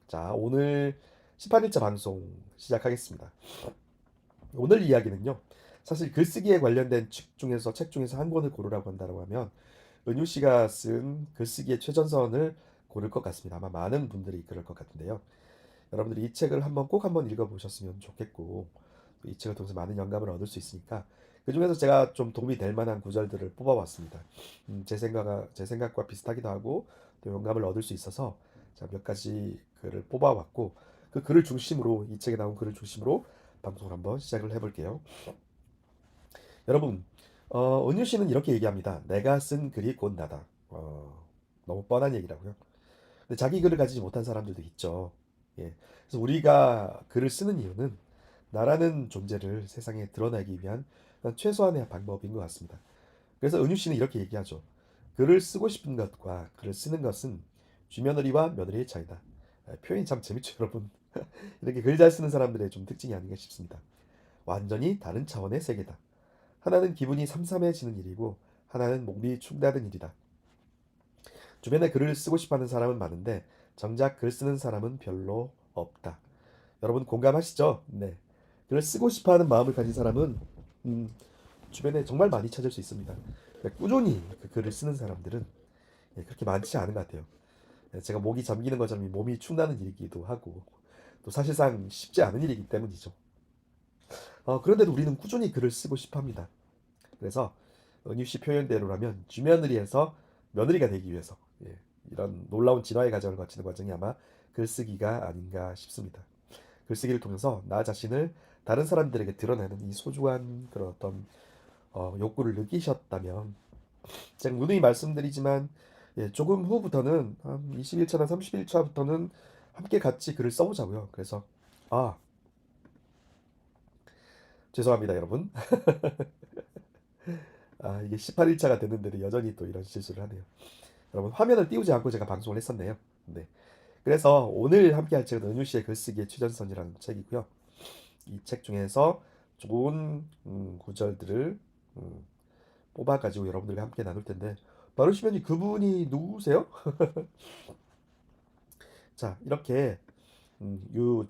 자, 오늘 18일차 방송 시작하겠습니다. 오늘 이야기는요. 사실 글쓰기에 관련된 책 중에서 한 권을 고르라고 한다고 하면 은유 씨가 쓴 글쓰기의 최전선을 고를 것 같습니다. 아마 많은 분들이 그럴 것 같은데요. 여러분들이 이 책을 꼭 한번 읽어보셨으면 좋겠고 이 책을 통해서 많은 영감을 얻을 수 있으니까 그 중에서 제가 좀 도움이 될 만한 구절들을 뽑아왔습니다. 제 생각과 비슷하기도 하고 또 영감을 얻을 수 있어서 자, 몇 가지 글을 뽑아왔고 그 글을 중심으로 이 책에 나온 글을 중심으로 방송을 한번 시작을 해볼게요. 여러분, 은유 씨는 이렇게 얘기합니다. 내가 쓴 글이 곧 나다. 너무 뻔한 얘기라고요. 근데 자기 글을 가지지 못한 사람들도 있죠. 예. 그래서 우리가 글을 쓰는 이유는 나라는 존재를 세상에 드러내기 위한 최소한의 방법인 것 같습니다. 그래서 은유 씨는 이렇게 얘기하죠. 글을 쓰고 싶은 것과 글을 쓰는 것은 쥐며느리와 며느리의 차이다. 표현이 참 재밌죠, 여러분. 이렇게 글 잘 쓰는 사람들의 좀 특징이 아닌가 싶습니다. 완전히 다른 차원의 세계다. 하나는 기분이 삼삼해지는 일이고 하나는 몸이 축나는 일이다. 주변에 글을 쓰고 싶어하는 사람은 많은데 정작 글 쓰는 사람은 별로 없다. 여러분 공감하시죠? 네. 글을 쓰고 싶어하는 마음을 가진 사람은 음, 주변에 정말 많이 찾을 수 있습니다. 꾸준히 그 글을 쓰는 사람들은 그렇게 많지 않은 것 같아요. 제가 목이 잠기는 것처럼 이 몸이 축나는 일이기도 하고 또 사실상 쉽지 않은 일이기 때문이죠. 그런데도 우리는 꾸준히 글을 쓰고 싶어합니다. 그래서 은유 씨 표현대로라면 쥐며느리에서 며느리가 되기 위해서 이런 놀라운 진화의 과정을 거치는 과정이 아마 글쓰기가 아닌가 싶습니다. 글쓰기를 통해서 나 자신을 다른 사람들에게 드러내는 이 소중한 그런 어떤 욕구를 느끼셨다면 제가 누누이 말씀드리지만 조금 후부터는 한 21차나 31차부터는 함께 같이 글을 써보자고요. 그래서 아 죄송합니다 여러분. 이게 18일차가 됐는데도 여전히 또 이런 실수를 하네요. 여러분 화면을 띄우지 않고 제가 방송을 했었네요. 네. 그래서 오늘 함께 할 책은 은유 씨의 글쓰기의 최전선이라는 책이고요. 이 책 중에서 좋은 구절들을 음, 뽑아가지고 여러분들과 함께 나눌 텐데 바로 시면이 그분이 누구세요? 자 이렇게 은유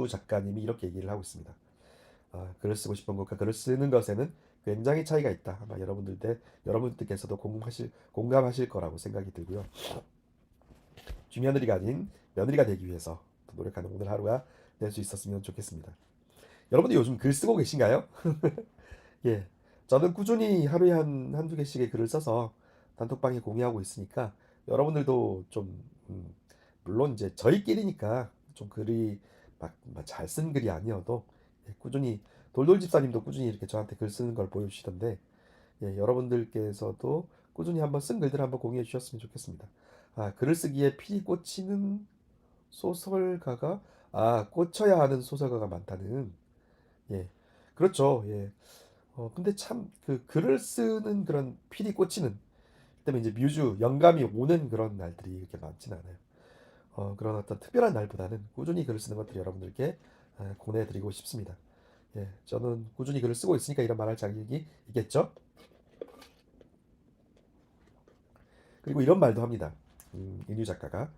작가님이 이렇게 얘기를 하고 있습니다. 글을 쓰고 싶은 것과 글을 쓰는 것에는 굉장히 차이가 있다. 아마 여러분들께서도 공감하실 거라고 생각이 들고요. 주며느리가 아닌 며느리가 되기 위해서 노력하는 오늘 하루가 될 수 있었으면 좋겠습니다. 여러분들 요즘 글 쓰고 계신가요? 예. 저는 꾸준히 하루에 한두 개씩의 글을 써서 단톡방에 공유하고 있으니까 여러분들도 좀, 물론 이제 저희끼리니까 좀 글이 막 잘 쓴 글이 아니어도 꾸준히 돌돌 집사님도 꾸준히 이렇게 저한테 글 쓰는 걸 보여주시던데 여러분들께서도 꾸준히 한번 쓴 글들 한번 공유해 주셨으면 좋겠습니다. 글을 쓰기에 필히 꽂히는 소설가가 꽂혀야 하는 소설가가 많다는 예 그렇죠 예 근데 참 그 글을 쓰는 그런 필이 꽂히는 그다음에 이제 뮤즈 영감이 오는 그런 날들이 이렇게 많지는 않아요. 그런 어떤 특별한 날보다는 꾸준히 글을 쓰는 것들을 여러분들께 권해드리고 싶습니다. 저는 꾸준히 글을 쓰고 있으니까 이런 말할 자격이 있겠죠. 그리고 이런 말도 합니다. 인유 작가가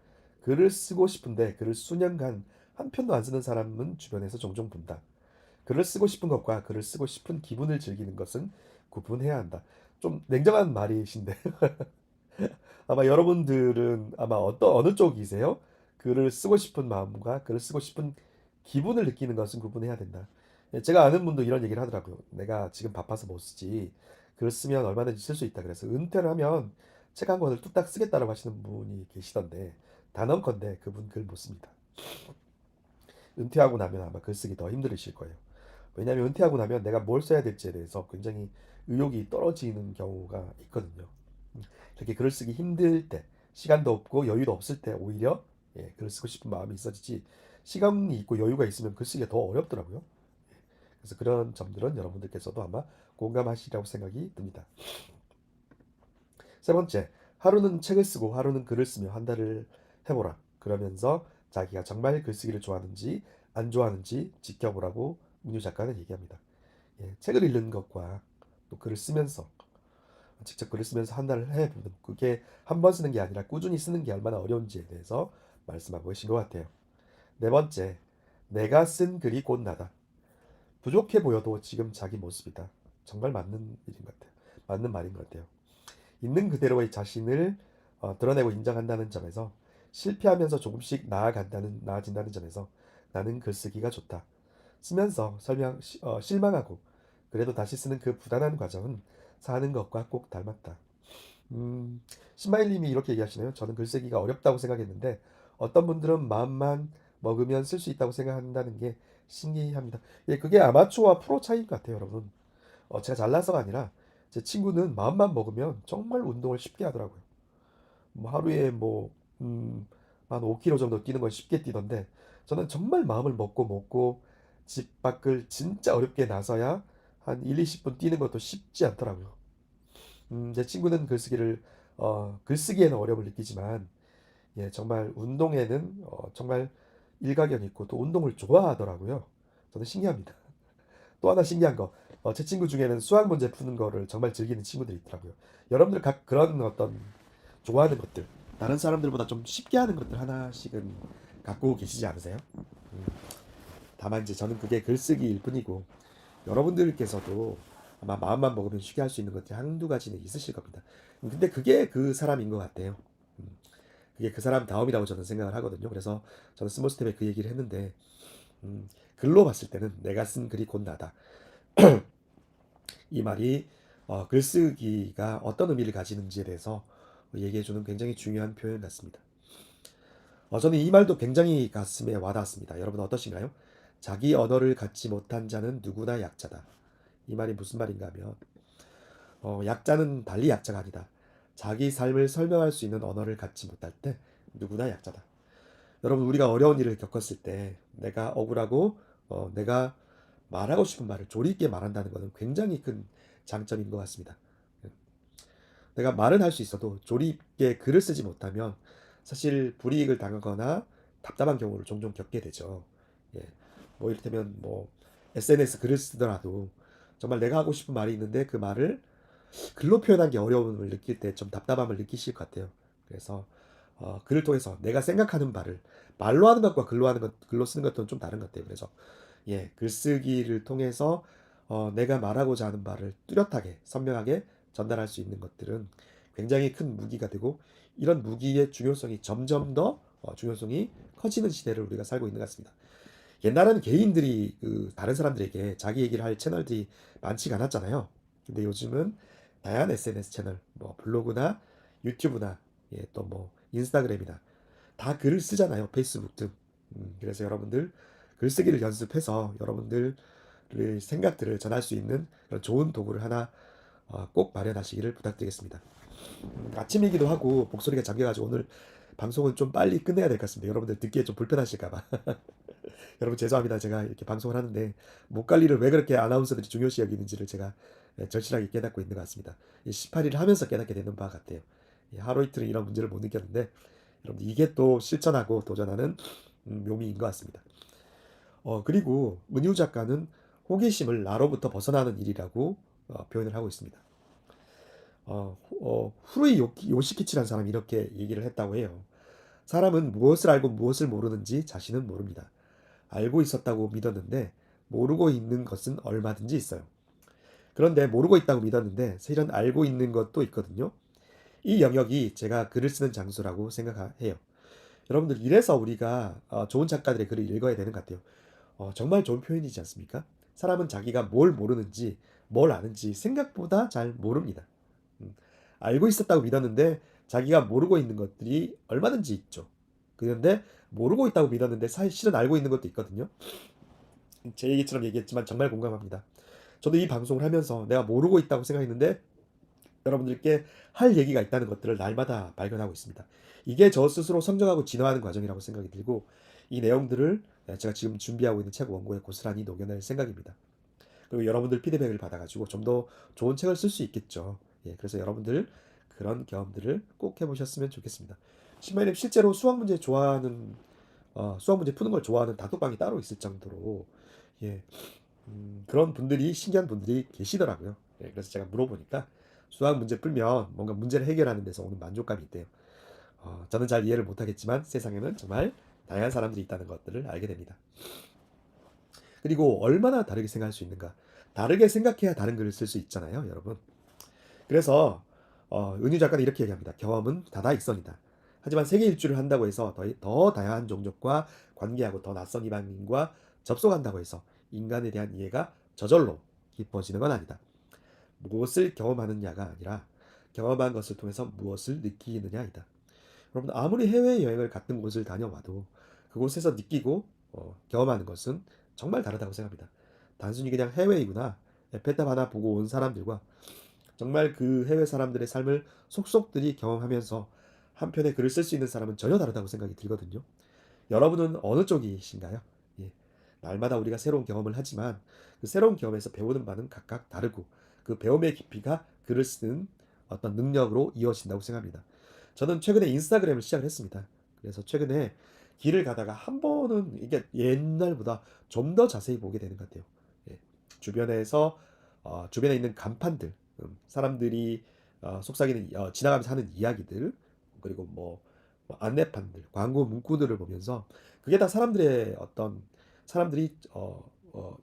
글을 쓰고 싶은데 글을 수년간 한 편도 안 쓰는 사람은 주변에서 종종 본다. 글을 쓰고 싶은 것과 글을 쓰고 싶은 기분을 즐기는 것은 구분해야 한다. 좀 냉정한 말이신데 아마 여러분들은 아마 어느 쪽이세요? 글을 쓰고 싶은 마음과 글을 쓰고 싶은 기분을 느끼는 것은 구분해야 된다. 제가 아는 분도 이런 얘기를 하더라고요. 내가 지금 바빠서 못 쓰지. 글 쓰면 얼마든지 쓸 수 있다. 그래서 은퇴를 하면 책 한 권을 뚝딱 쓰겠다라고 하시는 분이 계시던데 단언컨대 그분 글 못 씁니다. 은퇴하고 나면 아마 글쓰기 더 힘들으실 거예요. 왜냐하면 은퇴하고 나면 내가 뭘 써야 될지에 대해서 굉장히 의욕이 떨어지는 경우가 있거든요. 이렇게 글을 쓰기 힘들 때, 시간도 없고 여유도 없을 때 오히려 글을 쓰고 싶은 마음이 있어지지 시간이 있고 여유가 있으면 글쓰기가 더 어렵더라고요. 그래서 그런 점들은 여러분들께서도 아마 공감하시리라고 생각이 듭니다. 세 번째, 하루는 책을 쓰고 하루는 글을 쓰며 한 달을 해보라. 그러면서 자기가 정말 글쓰기를 좋아하는지 안 좋아하는지 지켜보라고 문유 작가는 얘기합니다. 책을 읽는 것과 또 글을 쓰면서 직접 글을 쓰면서 한 달을 해보는 그게 한 번 쓰는 게 아니라 꾸준히 쓰는 게 얼마나 어려운지에 대해서 말씀하고 계신 것 같아요. 네 번째, 내가 쓴 글이 곧 나다. 부족해 보여도 지금 자기 모습이다. 정말 맞는 일인 것 같아요. 맞는 말인 것 같아요. 있는 그대로의 자신을 드러내고 인정한다는 점에서, 실패하면서 조금씩 나아진다는 점에서 나는 글쓰기가 좋다. 쓰면서 실망하고 그래도 다시 쓰는 그 부단한 과정은 사는 것과 꼭 닮았다. 신마일님이 이렇게 얘기하시네요. 저는 글쓰기가 어렵다고 생각했는데 어떤 분들은 마음만 먹으면 쓸 수 있다고 생각한다는 게 신기합니다. 예, 그게 아마추어와 프로 차이인 것 같아요, 여러분. 제가 잘나서가 아니라 제 친구는 마음만 먹으면 정말 운동을 쉽게 하더라고요. 뭐 하루에 한 5km 정도 뛰는 걸 쉽게 뛰던데, 저는 정말 마음을 먹고 집 밖을 진짜 어렵게 나서야 한 1, 20분 뛰는 것도 쉽지 않더라고요. 제 친구는 글쓰기에는 어려움을 느끼지만, 예, 정말 운동에는 정말 일가견이 있고 또 운동을 좋아하더라고요. 저는 신기합니다. 또 하나 신기한 거, 제 친구 중에는 수학 문제 푸는 거를 정말 즐기는 친구들이 있더라고요. 여러분들 각 그런 어떤 좋아하는 것들, 다른 사람들보다 좀 쉽게 하는 것들 하나씩은 갖고 계시지 않으세요? 음, 다만 이제 저는 그게 글쓰기일 뿐이고, 여러분들께서도 아마 마음만 먹으면 쉽게 할 수 있는 것들이 한두 가지는 있으실 겁니다. 근데 그게 그 사람인 것 같아요. 음, 그게 그 사람 다움이라고 저는 생각을 하거든요. 그래서 저는 스몰 스텝에 그 얘기를 했는데, 글로 봤을 때는 내가 쓴 글이 곧 나다. 이 말이 글쓰기가 어떤 의미를 가지는지에 대해서 얘기해주는 굉장히 중요한 표현 같습니다. 저는 이 말도 굉장히 가슴에 와닿았습니다. 여러분 어떠신가요? 자기 언어를 갖지 못한 자는 누구나 약자다. 이 말이 무슨 말인가 하면, 약자는 달리 약자가 아니다. 자기 삶을 설명할 수 있는 언어를 갖지 못할 때 누구나 약자다. 여러분, 우리가 어려운 일을 겪었을 때 내가 억울하고 내가 말하고 싶은 말을 조리 있게 말한다는 것은 굉장히 큰 장점인 것 같습니다. 내가 말은 할 수 있어도 조리 있게 글을 쓰지 못하면 사실 불이익을 당하거나 답답한 경우를 종종 겪게 되죠. 예. 뭐 이를테면 뭐 SNS 글을 쓰더라도 정말 내가 하고 싶은 말이 있는데 그 말을 글로 표현한 게 어려움을 느낄 때 좀 답답함을 느끼실 것 같아요. 그래서 글을 통해서 내가 생각하는 바를 말로 하는 것과 글로 쓰는 것과는 좀 다른 것 같아요. 그래서 예, 글쓰기를 통해서 내가 말하고자 하는 바를 뚜렷하게 선명하게 전달할 수 있는 것들은 굉장히 큰 무기가 되고, 이런 무기의 중요성이 점점 더 중요성이 커지는 시대를 우리가 살고 있는 것 같습니다. 옛날에는 개인들이 다른 사람들에게 자기 얘기를 할 채널들이 많지가 않았잖아요. 근데 요즘은 다양한 SNS 채널, 뭐 블로그나 유튜브나, 예, 또 뭐 인스타그램이나 다 글을 쓰잖아요. 페이스북 등. 그래서 여러분들 글쓰기를 연습해서 여러분들의 생각들을 전할 수 있는 그런 좋은 도구를 하나 꼭 마련하시기를 부탁드리겠습니다. 아침이기도 하고 목소리가 잠겨가지고 오늘 방송은 좀 빨리 끝내야 될 것 같습니다. 여러분들 듣기에 좀 불편하실까봐. 여러분 죄송합니다. 제가 이렇게 방송을 하는데 목 관리를 왜 그렇게 아나운서들이 중요시 여기는지를 제가 절실하게 깨닫고 있는 것 같습니다. 18일을 하면서 깨닫게 되는 바 같아요. 하루 이틀은 이런 문제를 못 느꼈는데, 여러분 이게 또 실천하고 도전하는 묘미인 것 같습니다. 그리고 문유 작가는 호기심을 나로부터 벗어나는 일이라고 표현을 하고 있습니다. 후루이 요시키치라는 사람이 이렇게 얘기를 했다고 해요. 사람은 무엇을 알고 무엇을 모르는지 자신은 모릅니다. 알고 있었다고 믿었는데 모르고 있는 것은 얼마든지 있어요. 그런데 모르고 있다고 믿었는데 실은 알고 있는 것도 있거든요. 이 영역이 제가 글을 쓰는 장소라고 생각해요. 여러분들 이래서 우리가 좋은 작가들의 글을 읽어야 되는 것 같아요. 정말 좋은 표현이지 않습니까? 사람은 자기가 뭘 모르는지 뭘 아는지 생각보다 잘 모릅니다. 음, 알고 있었다고 믿었는데 자기가 모르고 있는 것들이 얼마든지 있죠. 그런데 모르고 있다고 믿었는데 사실은 알고 있는 것도 있거든요. 제 얘기처럼 얘기했지만 정말 공감합니다. 저도 이 방송을 하면서 내가 모르고 있다고 생각했는데 여러분들께 할 얘기가 있다는 것들을 날마다 발견하고 있습니다. 이게 저 스스로 성장하고 진화하는 과정이라고 생각이 들고, 이 내용들을 제가 지금 준비하고 있는 책 원고에 고스란히 녹여낼 생각입니다. 그리고 여러분들 피드백을 받아가지고 좀 더 좋은 책을 쓸 수 있겠죠. 예, 그래서 여러분들 그런 경험들을 꼭 해보셨으면 좋겠습니다. 신마님 실제로 수학 문제 푸는 걸 좋아하는 단톡방이 따로 있을 정도로, 예, 그런 분들이 신기한 분들이 계시더라고요. 예, 그래서 제가 물어보니까 수학 문제 풀면 뭔가 문제를 해결하는 데서 오는 만족감이 있대요. 저는 잘 이해를 못하겠지만 세상에는 정말 다양한 사람들이 있다는 것들을 알게 됩니다. 그리고 얼마나 다르게 생각할 수 있는가. 다르게 생각해야 다른 글을 쓸 수 있잖아요, 여러분. 그래서 은유 작가는 이렇게 얘기합니다. 경험은 다다익선이다. 하지만 세계 일주를 한다고 해서 더 다양한 종족과 관계하고 더 낯선 이방인과 접속한다고 해서 인간에 대한 이해가 저절로 깊어지는 건 아니다. 무엇을 경험하느냐가 아니라 경험한 것을 통해서 무엇을 느끼느냐이다. 여러분 아무리 해외여행을 같은 곳을 다녀와도 그곳에서 느끼고 경험하는 것은 정말 다르다고 생각합니다. 단순히 그냥 해외이구나 에펠탑 하나 보고 온 사람들과 정말 그 해외 사람들의 삶을 속속들이 경험하면서 한 편의 글을 쓸 수 있는 사람은 전혀 다르다고 생각이 들거든요. 여러분은 어느 쪽이신가요? 예. 날마다 우리가 새로운 경험을 하지만 그 새로운 경험에서 배우는 바는 각각 다르고 그 배움의 깊이가 글을 쓰는 어떤 능력으로 이어진다고 생각합니다. 저는 최근에 인스타그램을 시작을 했습니다. 그래서 최근에 길을 가다가 한 번은 이게 옛날보다 좀 더 자세히 보게 되는 것 같아요. 예. 주변에서 주변에 있는 간판들, 사람들이 속삭이는 지나가면서 하는 이야기들, 그리고 뭐 안내판들, 광고 문구들을 보면서 그게 다 사람들의 어떤 사람들이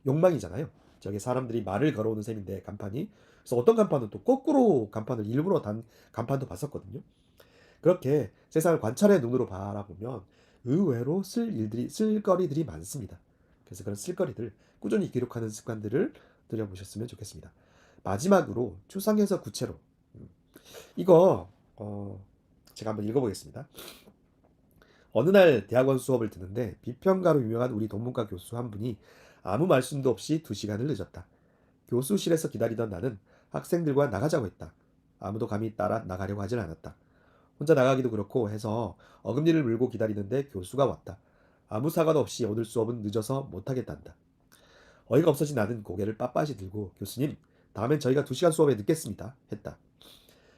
욕망이잖아요. 저게 사람들이 말을 걸어오는 셈인데 간판이. 그래서 어떤 간판은 또 거꾸로 간판을 일부러 단 간판도 봤었거든요. 그렇게 세상을 관찰의 눈으로 바라보면 의외로 쓸거리들이 많습니다. 그래서 그런 쓸거리들 꾸준히 기록하는 습관들을 들여보셨으면 좋겠습니다. 마지막으로 추상에서 구체로 이거 제가 한번 읽어보겠습니다. 어느 날 대학원 수업을 듣는데 비평가로 유명한 우리 동문과 교수 한 분이 아무 말씀도 없이 2시간을 늦었다. 교수실에서 기다리던 나는 학생들과 나가자고 했다. 아무도 감히 따라 나가려고 하진 않았다. 혼자 나가기도 그렇고 해서 어금니를 물고 기다리는데 교수가 왔다. 아무 사과도 없이 오늘 수업은 늦어서 못하겠단다. 어이가 없어진 나는 고개를 빳빳이 들고 교수님, 다음엔 저희가 2시간 수업에 늦겠습니다. 했다.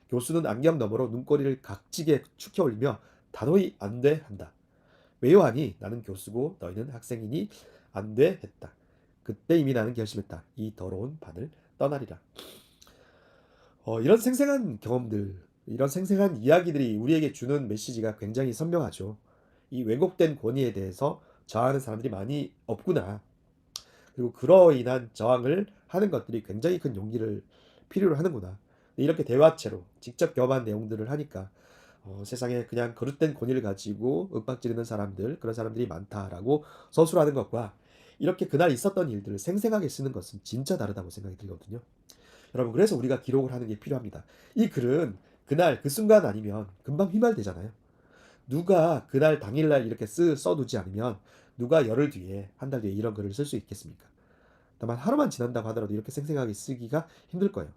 교수는 안경 너머로 눈꼬리를 각지게 축혀 올리며 단호히 안 돼 한다. 왜요 하니 나는 교수고 너희는 학생이니 안 돼 했다. 그때 이미 나는 결심했다. 이 더러운 반을 떠나리라. 이런 생생한 경험들, 이런 생생한 이야기들이 우리에게 주는 메시지가 굉장히 선명하죠. 이 왜곡된 권위에 대해서 저항하는 사람들이 많이 없구나. 그리고 그로 인한 저항을 하는 것들이 굉장히 큰 용기를 필요로 하는구나. 이렇게 대화체로 직접 경험한 내용들을 하니까 세상에 그냥 거릇된 권위를 가지고 윽박지르는 사람들, 그런 사람들이 많다라고 서술하는 것과 이렇게 그날 있었던 일들을 생생하게 쓰는 것은 진짜 다르다고 생각이 들거든요. 여러분, 그래서 우리가 기록을 하는 게 필요합니다. 이 글은 그날 그 순간 아니면 금방 휘말되잖아요. 누가 그날 당일날 이렇게 써두지 않으면 누가 열흘 뒤에, 한 달 뒤에 이런 글을 쓸 수 있겠습니까? 다만 하루만 지난다고 하더라도 이렇게 생생하게 쓰기가 힘들 거예요.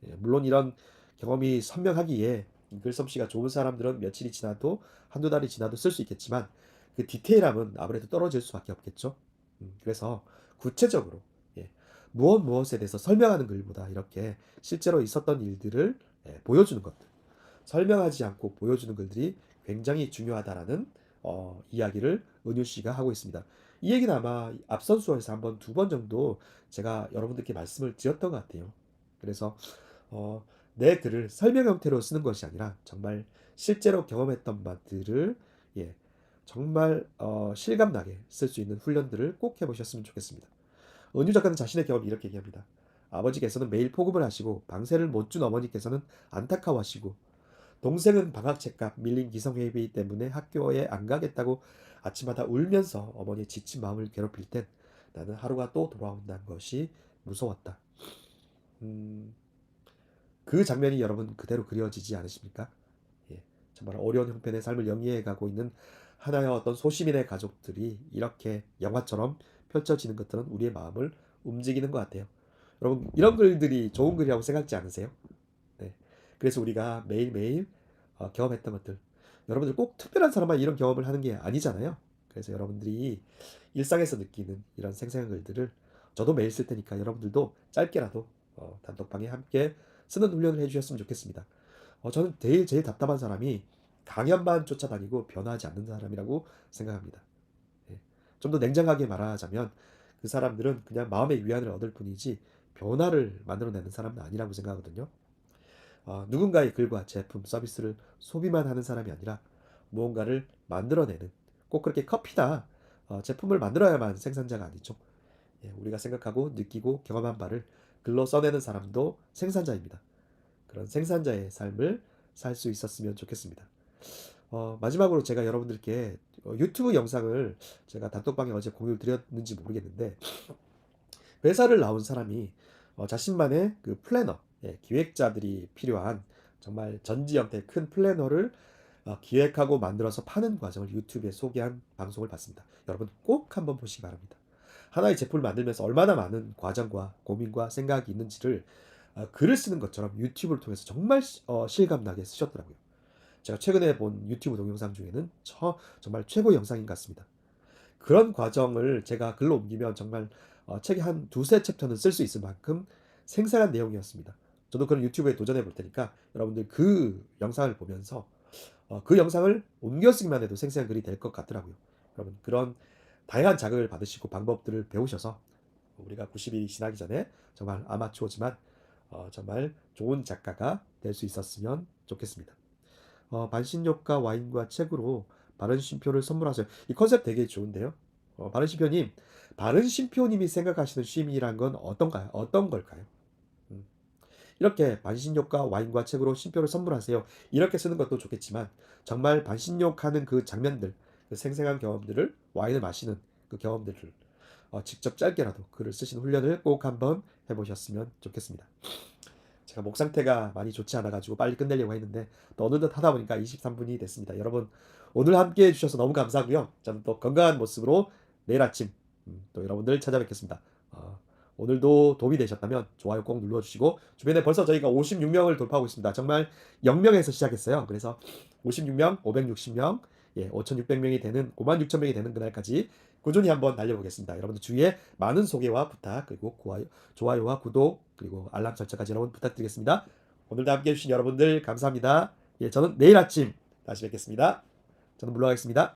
예, 물론 이런 경험이 선명하기에 글솜씨가 좋은 사람들은 며칠이 지나도 한두 달이 지나도 쓸 수 있겠지만 그 디테일함은 아무래도 떨어질 수밖에 없겠죠. 그래서 구체적으로 예, 무엇에 대해서 설명하는 글보다 이렇게 실제로 있었던 일들을 보여주는 것들, 설명하지 않고 보여주는 글들이 굉장히 중요하다라는 이야기를 은유 씨가 하고 있습니다. 이 얘기는 아마 앞선 수업에서 한 번, 2번 정도 제가 여러분들께 말씀을 드렸던 것 같아요. 그래서 내 글을 설명 형태로 쓰는 것이 아니라 정말 실제로 경험했던 바들을 예, 정말 실감나게 쓸 수 있는 훈련들을 꼭 해보셨으면 좋겠습니다. 은유 작가는 자신의 경험을 이렇게 얘기합니다. 아버지께서는 매일 포급을 하시고 방세를 못 준 어머니께서는 안타까워하시고 동생은 방학책값 밀린 기성회비 때문에 학교에 안 가겠다고 아침마다 울면서 어머니의 지친 마음을 괴롭힐 땐 나는 하루가 또 돌아온다는 것이 무서웠다. 음, 그 장면이 여러분 그대로 그려지지 않으십니까? 예, 정말 어려운 형편의 삶을 영위해 가고 있는 하나의 어떤 소시민의 가족들이 이렇게 영화처럼 펼쳐지는 것들은 우리의 마음을 움직이는 것 같아요. 여러분 이런 글들이 좋은 글이라고 생각지 않으세요? 네. 그래서 우리가 매일매일 경험했던 것들 여러분들 꼭 특별한 사람만 이런 경험을 하는 게 아니잖아요. 그래서 여러분들이 일상에서 느끼는 이런 생생한 글들을 저도 매일 쓸 테니까 여러분들도 짧게라도 단톡방에 함께 쓰는 훈련을 해주셨으면 좋겠습니다. 저는 제일 답답한 사람이 강연만 쫓아다니고 변화하지 않는 사람이라고 생각합니다. 예. 좀 더 냉정하게 말하자면 그 사람들은 그냥 마음의 위안을 얻을 뿐이지 변화를 만들어내는 사람은 아니라고 생각하거든요. 누군가의 글과 제품, 서비스를 소비만 하는 사람이 아니라 무언가를 만들어내는, 꼭 그렇게 커피나 제품을 만들어야만 생산자가 아니죠. 예, 우리가 생각하고 느끼고 경험한 바를 글로 써내는 사람도 생산자입니다. 그런 생산자의 삶을 살 수 있었으면 좋겠습니다. 마지막으로 제가 여러분들께 유튜브 영상을 제가 단톡방에 어제 공유를 드렸는지 모르겠는데, 회사를 나온 사람이 자신만의 그 플래너, 예, 기획자들이 필요한 정말 전지 형태의 큰 플래너를 기획하고 만들어서 파는 과정을 유튜브에 소개한 방송을 봤습니다. 여러분 꼭 한번 보시기 바랍니다. 하나의 제품을 만들면서 얼마나 많은 과정과 고민과 생각이 있는지를 글을 쓰는 것처럼 유튜브를 통해서 정말 실감나게 쓰셨더라고요. 제가 최근에 본 유튜브 동영상 중에는 정말 최고 영상인 것 같습니다. 그런 과정을 제가 글로 옮기면 정말 책의 한 두세 챕터는 쓸 수 있을 만큼 생생한 내용이었습니다. 저도 그런 유튜브에 도전해 볼 테니까 여러분들 그 영상을 보면서 그 영상을 옮겨 쓰기만 해도 생생한 글이 될 것 같더라고요. 여러분 그런 다양한 자극을 받으시고 방법들을 배우셔서 우리가 90일이 지나기 전에 정말 아마추어지만 정말 좋은 작가가 될 수 있었으면 좋겠습니다. 반신욕과 와인과 책으로 바른 쉼표를 선물하세요. 이 컨셉 되게 좋은데요. 바른 쉼표님, 바른 쉼표님이 생각하시는 쉼이란 건 어떤가요? 어떤 걸까요? 음, 이렇게 반신욕과 와인과 책으로 쉼표를 선물하세요. 이렇게 쓰는 것도 좋겠지만 정말 반신욕하는 그 장면들, 그 생생한 경험들을 와인을 마시는 그 경험들을 직접 짧게라도 글을 쓰시는 훈련을 꼭 한번 해보셨으면 좋겠습니다. 제가 목 상태가 많이 좋지 않아가지고 빨리 끝내려고 했는데 또 어느덧 하다 보니까 23분이 됐습니다. 여러분 오늘 함께 해주셔서 너무 감사하고요. 저는 또 건강한 모습으로 내일 아침 또 여러분들 찾아뵙겠습니다. 오늘도 도움이 되셨다면 좋아요 꼭 눌러주시고, 주변에 벌써 저희가 56명을 돌파하고 있습니다. 정말 0명에서 시작했어요. 그래서 56명, 560명, 예, 5,600명이 되는 56,000명이 되는 그날까지 꾸준히 한번 달려보겠습니다. 여러분들 주위에 많은 소개와 부탁, 그리고 좋아요와 구독, 그리고 알람 설정까지 여러분 부탁드리겠습니다. 오늘도 함께 해주신 여러분들 감사합니다. 예, 저는 내일 아침 다시 뵙겠습니다. 저는 물러가겠습니다.